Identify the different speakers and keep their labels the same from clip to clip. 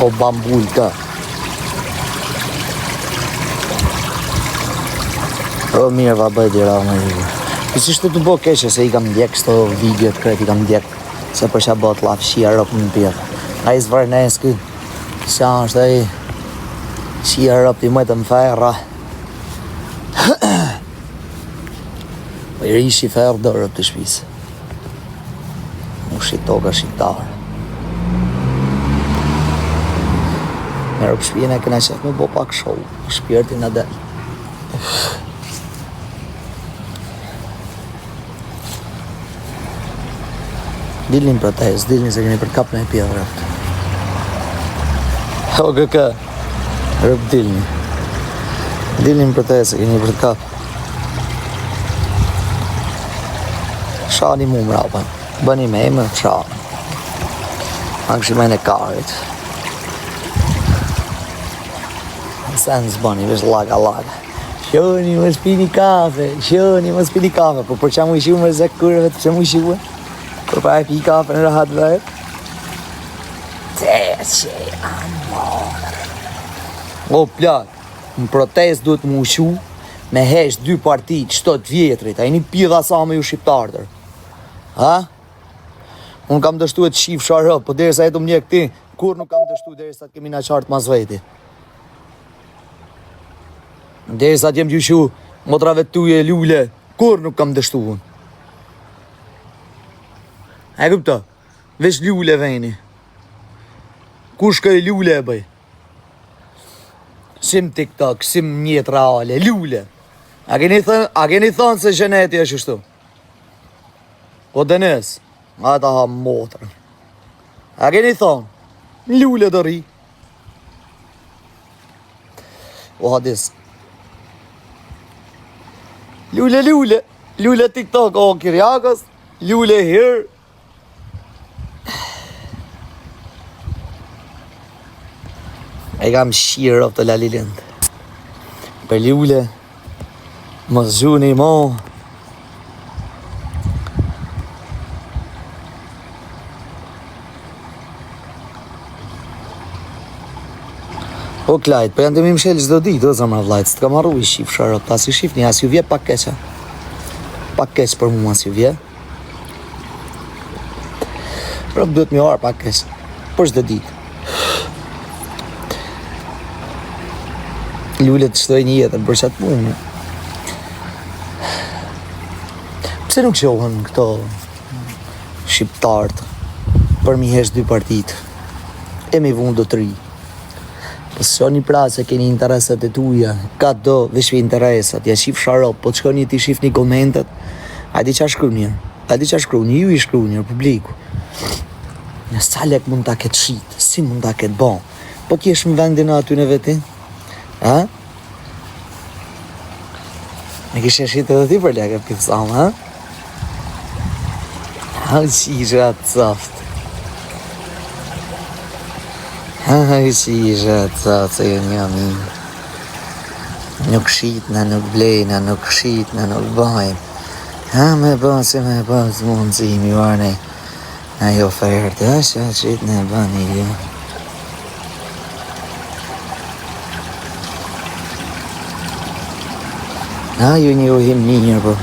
Speaker 1: O bambull ka. O mirë va bëj dira më i. Kësisht të bo keqe se i kam ndjek s'to videot kret i kam ndjek. Se për qa bot lafshia rëp në pjetë. A i zvarnes kë. Qa është e i. Shia rëp t'i mëjtë më ferra. I rishi ferë do rëp të shpisë. Mu shitoka shqitarë. Me rëp shpijën e këna qef me bo pak show. Shpirtin në del. Dilnin protest, dilnin se keni për kap me pjedh rëpt. O këka, rëpt dilnin. Dilnin protest se keni për kap. Shani mu mrapa, bëni me emë, shani. Angshimajnë e karit. Sen zbani, vesh laga. Shoni më s'pini kafe, po për qa mu ishu më zek kurëve të që mu ishu për pa e pi kafe në rahat vetë. Te që amor. O plak, në protest duhet mu ishu me hesh 2 partit, 7 vjetrit, a i një pidha sa me ju shqiptartër. Ha? Unë kam dështu e të shif sharë, po dhe sa e të më një këti, kur nuk kam dështu dhe sa të kemi në qartë mas veti. Dhe sa t'jem gjushu, motrave tuje lule, kur nuk kam dështu unë. E këpta, vesh lule veni. Kur shkoj lule e bëj? Sim TikTok, sim njët reale, lule. A keni thënë se gjeneti është shtu? O Denis, ata ha motrën. A keni thënë? Lule do ri. O hadis. Lule TikTok, o Kirjakës, lule here. E kam shirë of të lalilind. Për lule, më zhuni mo. O Klajt, për janë të mi mshelë qdo ditë, o zamra vlajtë, së të kam arru i shif sharë, pas i shif një, as ju vje pak keqa. Pak keq për mu as ju vje. Prap duhet mi arë pak keq, për qdo ditë. Lullet të shtoj një jetën për qatë punë. Pse nuk qohën këto shqiptartë për mi hesh 2 partitë, e mi vunë do 3. Pësë shoni pra se keni interesat e tuja, ka do veshvi interesat, ja shif sharop, po të shkoni ti shif një komentet, hajdi qa shkru një, ju i shkru një, publiku. Në sa lek mund ta ketë shqitë, si mund ta ketë bon, po t'jesh më vendin aty në vetin, ha? Me kishe shqitë edhe ti për lek e pithsam, ha? Ha, qishe atë soft. Ha, qishe atë soft, se ju një amin. Nuk shqitna, nuk blejna, nuk shqitna, nuk bajmë. Ha, me bën, se me bën, së mundë si mi varne. Na jo ofertë, ha, që qitna e bani ju. Na, ju një uhim mirë, po.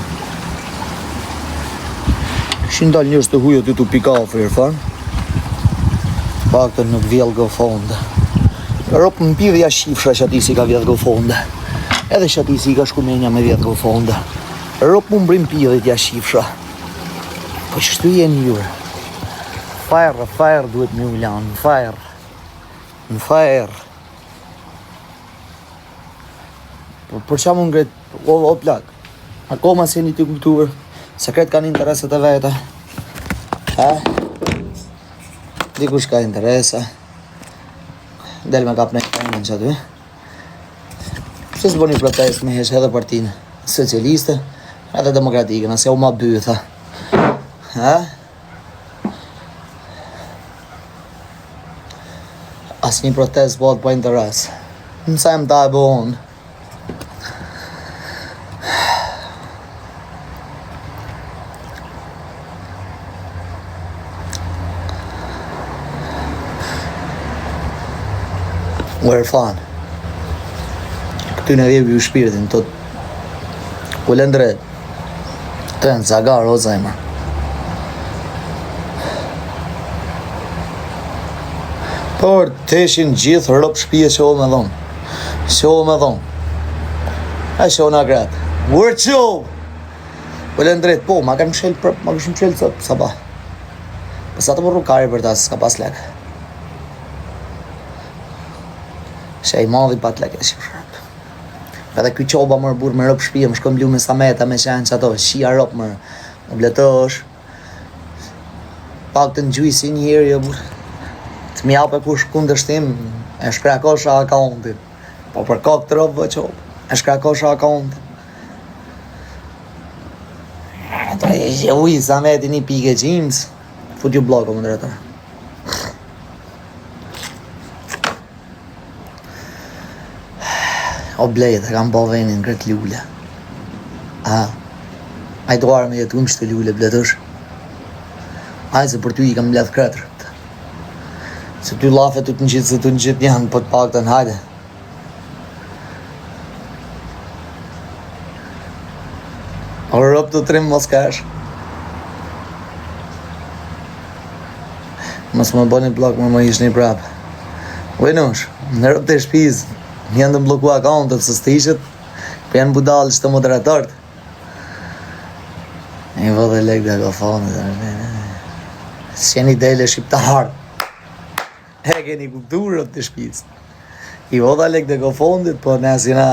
Speaker 1: Shin dal njështë të hujët ju të pika ofër, fanë. Pak të nuk vjell go fonde. Ropë më pivja shifra që ati si ka vjetë go fonde. Edhe që ati si ka shkumenja me vjetë go fonde. Ropë më mbrim pivit ja shifra. Po qështu jeni jure? Fajrë duhet një ulan, në fajrë. Për qa më ngret, o plak, akoma se një të kuptuar, se kretë kanë interesat e veta. Ha? Dikush ka interesa. Del me kap në në që aty. Se s'bo një protest me hesh edhe partinë socialiste, edhe demokratike, nëse u ma bytha. Ha? As një protest bëhet po interes. Nësa jem ta e bëhon. U Erfan. Këty në vjepi u shpirtin, tot u lëndret. Të janë zagar, o zajma. Por, të ishin gjithë rëpë shpije që o me dhonë. Që o me dhonë. A që o në gratë. Ure që o! U lëndret, po, ma kanë mshel prëp, ma kështë mshel sot, sabah. Pësa të përru kari për ta, s'ka pas lek. Shë i madhi pat lek e shqipë. Edhe këj qoba mërë burë me rëpë shpije, më shkëm blu me sameta me qenë që ato, shia rëpë mërë, më bletësh. Pak të në gjujsi njëherë, jo burë. Të mi ape kush kundërshtim, e shkrakosha akauntin. Po për kak të rëpë vë qobë, e shkrakosha akauntin. Ato e ujë sameti një pike gjimës, fut ju bloko më drejtër. O blejt, e kam bo venin kërët lule. A i doarë me jetu më qëtë lule, bletësh. Ajë se për ty i kam bledh kretër. Se ty lafe të të në gjithë janë, po të pak të në hajde. O rëp të trim mos kash. Mos më bo një blok, më ish një prapë. Ujnush, në rëp të shpizë. Më janë të mbloku akauntët, së së të ishët, për janë budalë që të moderatorët. E vë dhe lek dhe gafonët. Së jeni dele shqiptarë. E keni kulturët të shpizë. I vë dhe lek dhe gafonët, po në asina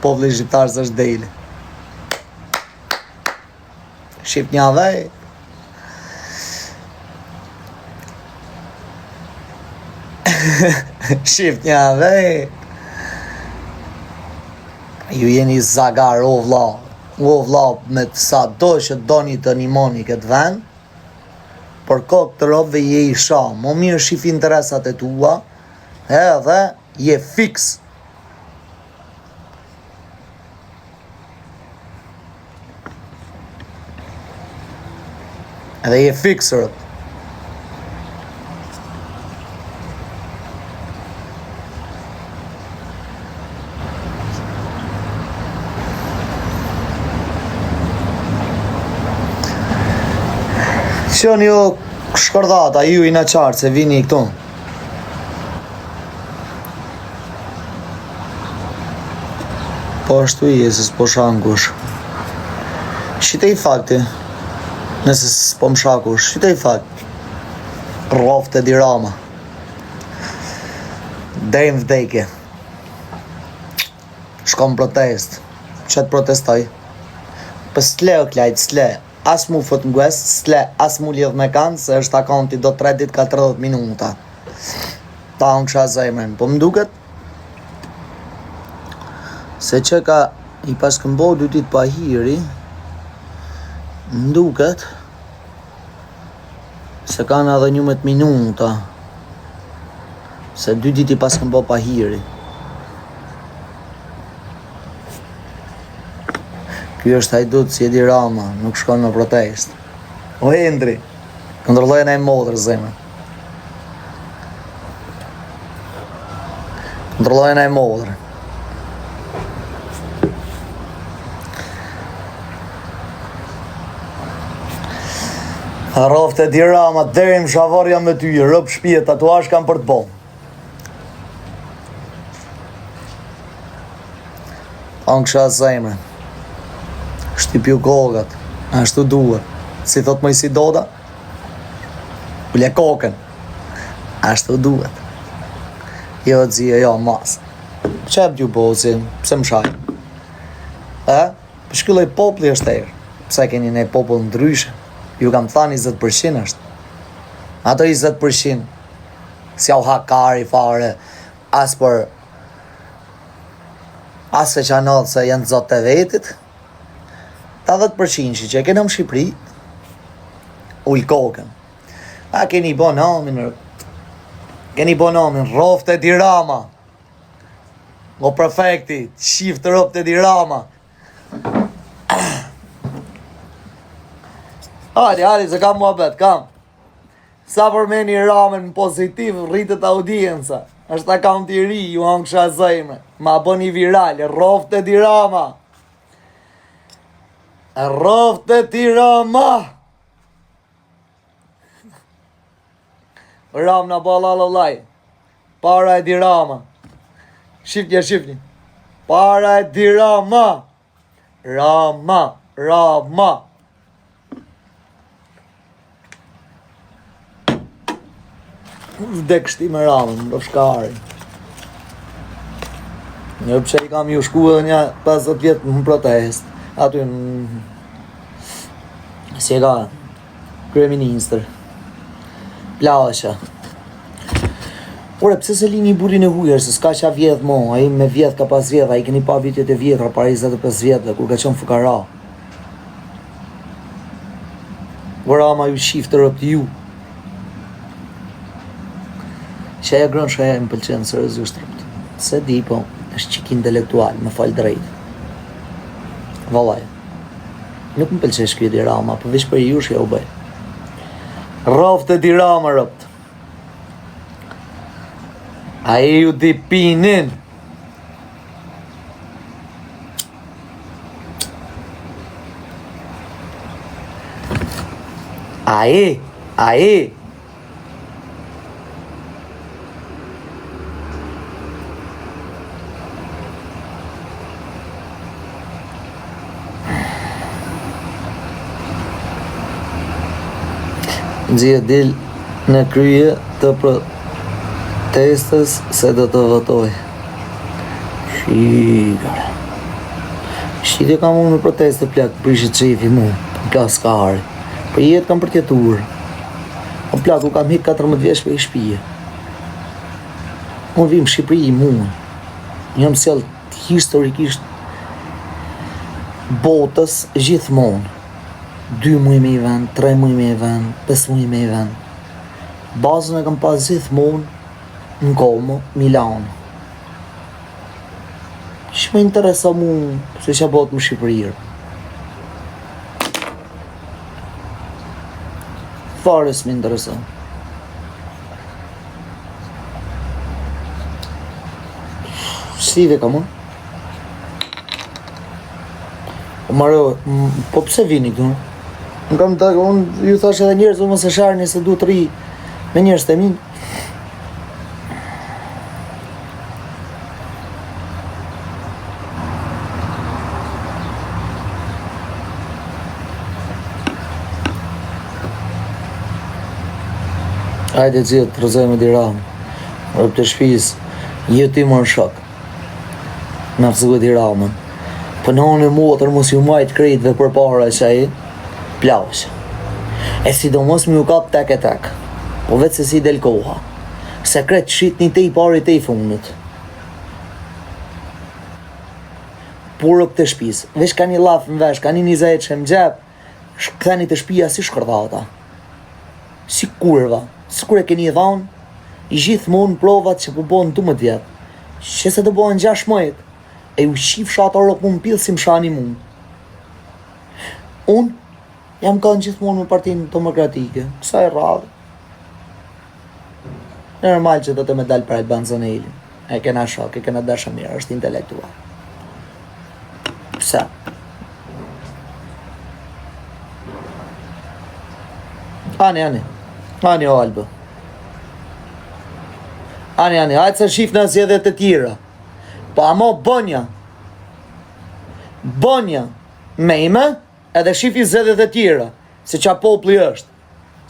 Speaker 1: popli shqiptarë së është dele. Shqip një avej. Shqip një avej. Ju jeni zagar, o vla, me sa do që doni të animoni këtë vend, për kokë të robëve je i sha, më mirë shif interesat e tua, edhe je fix. Edhe je fixërët. Qënë jo shkërdata, ju i në qartë se vini i këtu. Po ashtu i e se s'po shankush. Shite i fakti, nëse s'po më shakush, shite i fakti. Rofte di rama. Dejmë vdekje. Shkom protest. Qëtë protestoj? Për s'le o klajt, s'le. As mu fët n'gues, s'le, as mu lidh me kanë, se është akonti do 3 dit ka 30 minuta. Ta unë kësha zemrën, po më duket se që ka i pas këmbo 2 dit pa hiri, më duket se kanë edhe 11 minuta, se 2 dit i pas këmbo pa hiri. Kjo është hajdut si Edi Rama, nuk shkon në protest. O Endri, këndërlojnë e modrë, zemër. Këndërlojnë e modrë. Rofte Edi Rama, derim shavar jam me ty, rëp shpije, tatuash kam për të bo. Anë kësha zemër. Shtipju kokat, ashtu duhet. Si thot Mojsi Doda, ule kokën, ashtu duhet. Jo të zia, jo mas. Qep t'ju bozi, pse më shaj? Për shkylloj popli është erë. Pse keni ne popull ndryshe? Ju kam thanë 20% është. Ato 20%, si au hakari fare, as për as se qanot se janë zotë të vetit, 80% që kena më Shqipëri, ullë kokën. A keni bo namin, Rofte Edi Rama. O prefekti, shiftë Rofte Edi Rama. Hadi, se kam muhabet, kam. Sa përmeni Ramën në pozitiv, rritët audienca. është akaunt i ri, ju hangë shazajme. Ma bëni viral, rofte dirama. Rofte dirama. Ram në balalolaj. Para e dirama. Shifni. Para e dirama. Rama. Vdek shti me ramën, do shkari. Një pëse i kam ju shku edhe një 50 vjetë në protest. Aty në... Si e ka kryeministër. Plasha. Ore, pse se lini burin e hujer, se s'ka qa vjetë mo, a i me vjetë ka pas vjetë, a i keni pa vitjet e vjetra, para 25 vjetë, kur ka qenë fukara. Rama ju shifë të rëpë ju. Që e grënë shka e më pëlqenë sërëzisht rëpët. Se di, po, është qik intelektual, më falë drejtë. Valaj. Nuk më pëlqenë shkri di Rama, po vish për ju shka u bëj. Rofte di Rama rëpët. A e ju di pinin. A e. Nxjerr dil në krye të protestës se do të votoj. Shikare. Shite kam unë në protestë plak, prishit qefi mu, në klasë kare. Për jetë kam përtjetur. O plak, u kam hik 14 vjeç për i shpije. Unë vim Shqipëri mu. Jam sjell historikisht botës gjithmonë. 2 muj me i vend, 3 muj me i vend, 5 muj me i vend. Bazën e kam pas gjithmonë në Como, Milano. Që më interesa mu se që botë më Shqipërirë. Fare s'më interesa. Sive ka më? Po pse vini këtu? Unë ju thash edhe njerëz, mos e sharni se du të ri me njerëz të min. Hajde gjithë, të rëzoj me diram. Rëp të shpis, jetë i më në shok. Në fëzëve diramën. Pënohën e motër mos ju majtë krejtve për para që aji, plavëshë. E sidomos më ju kap tek e tek, po vetë se si del koha. Sekret shit një te i pari te i fundit. Purë këtë shpis, vesh ka një laf në vesh, ka një 20 që më gjep, këtheni të shpia si shkërdhata. Si kurva, si kur e keni dhanë, i gjithmonë provat që përbojnë 12 vjetë, që se të bojnë 6 mëjtë, e u shif shata rok mu më pilë si më shani mu. Unë jam kanë gjithmonë me partinë demokratike, kësa e radhë. Normal që do të me dalë për e Banzonelli. E kena shok, e kena dashë mirë, është intelektual. Pse? Ani o Albë. Ani, hajtë se shif në zjedhet e tjera. Po amo bonja me ime edhe shifi zedhet e tjera, se qa popli është,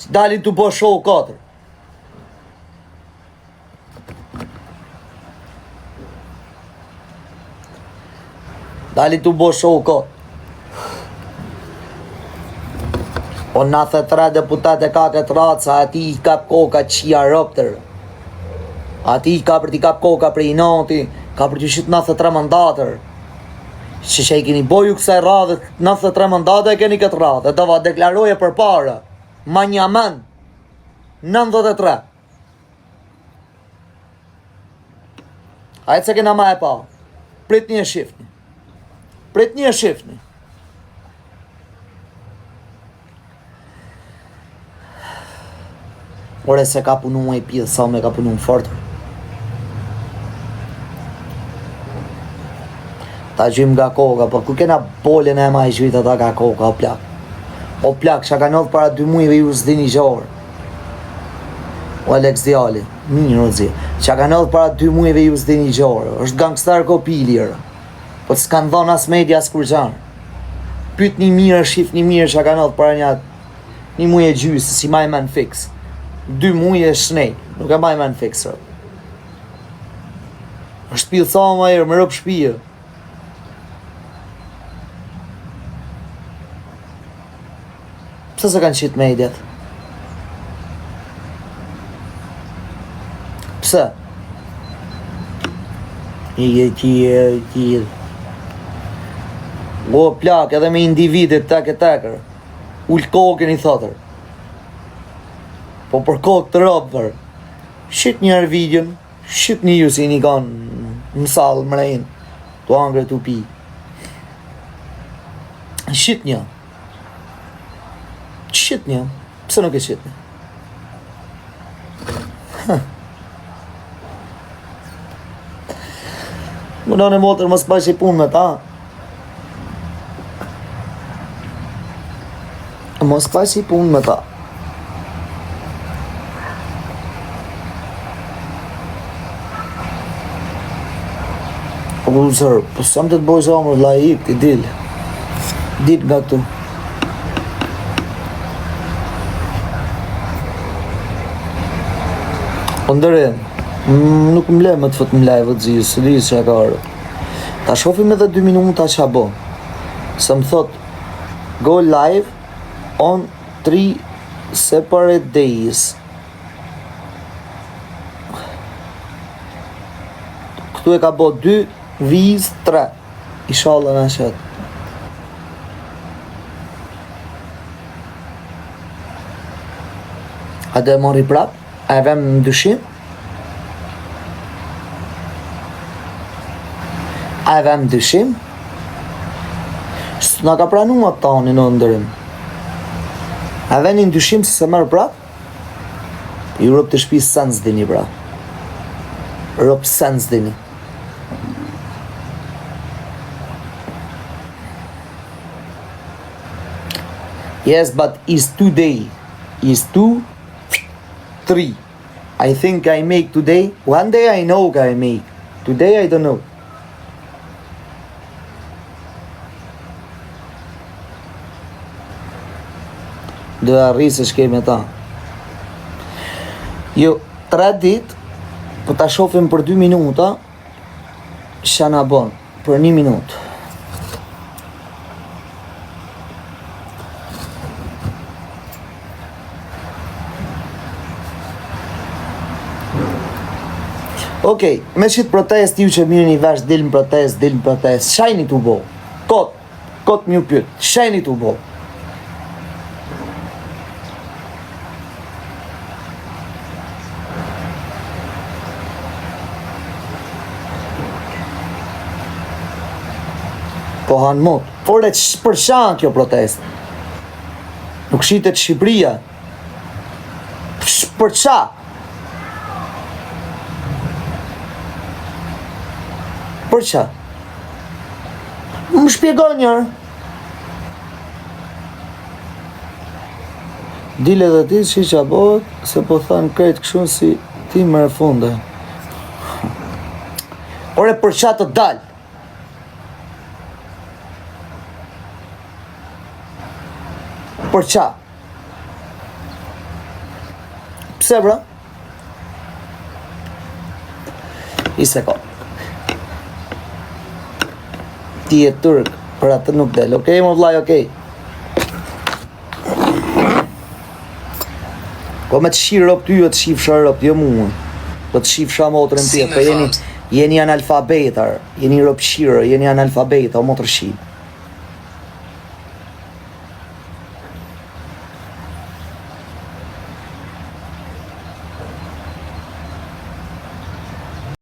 Speaker 1: si dalin të bo show 4. Dalin të bo show 4. O 93 deputate ka këtë raca, ati i kap koka qia rëptër. Ati i ka për t'i kap koka për i noti, ka për t'ju shqit 93 mandatër. Që i keni boju kësaj radhë, 93 mandate e keni këtë radhë, e do va deklaroje për para. Ma një men, 93. Hajtë se kena ma e pa. Prit një shifni. Ore se ka punu ma i pidhë, sa me ka punu më fortë. Ta gjym nga koka, po ku kena polën e ma i gjyta ta nga koka, o plak. O plak, që ka nëllë para 2 mujve ju s'dini gjarë. O Alex Djali, mirë o zi. Që ka nëllë para 2 mujve ju s'dini gjarë. Është gangstar kopilirë. Po s'kanë dhonë as media as kur gjanë. Pyt një mirë, shif një mirë që ka nëllë para një muj e gjysë, si maj man fix. 2 muj e shnej, nuk e maj man fix, rë. është pillë sa ma erë, më rëpë shpijë. Pse se kanë qitë mediat? Pse? O plak, edhe me individet tek e tekër. Ullë kokën i thotër. Po për kokë të robëtër. Shqit njerë videon, shqit një ju si një kanë në salë mrejnë, të angre të pi. Shqit një. Shqit një. Pse nuk e shqit një? Më në motër mos pa që i punë me ta. Mos pa që i punë me ta. Po zërë, po s'am të të bojë zamër, la i ti dil. Dil nga këtu. Po ndërën, nuk më le më të fëtë më live të zhjë, së dhjë që e ka arë. Ta shofim edhe 2 minuta që a bo. Se më thot, go live on 3 separate days. Këtu e ka bo 2, viz 3. Inshallah në shetë. A dhe mori prap? A e vem në dyshim? A e vem në dyshim? Së nga ka pranu atë tani në ndërim. A veni në dyshim se se mërë prap? I rëp të shpi sens dini prap. Rëp sens dini. Yes, but is today. Is 2, 3. I think I make today. One day I know I make. Today I don't know. Do arrisë shkemi ta. Jo, 3 dit, po ta shofim për 2 minuta, shana bon, për 1 minutë. Okej, me qitë protest, ju që mirë një vesh, dilën protest, shajni t'u bo. Kot mju pyet, shajni t'u bo. Po hanë mot, por e për shanë kjo protest. Nuk shitet Shqipëria. Për qa? Për qa? Më shpjego njërë. Dile dhe ti që qa bot, se po thanë krejt këshun si ti më refunde. Ore për qa të dalë? Për qa? Pse bra? I sekond. Ti e turk, për atë nuk del. Okej, më vlaj, okej. Po me të shirë rëp ty, të shifë shërë rëp, jo mua. Po të shifë shërë motrën tje, po jeni analfabetar, jeni rëp shirë, jeni analfabeta, o motër shqipë.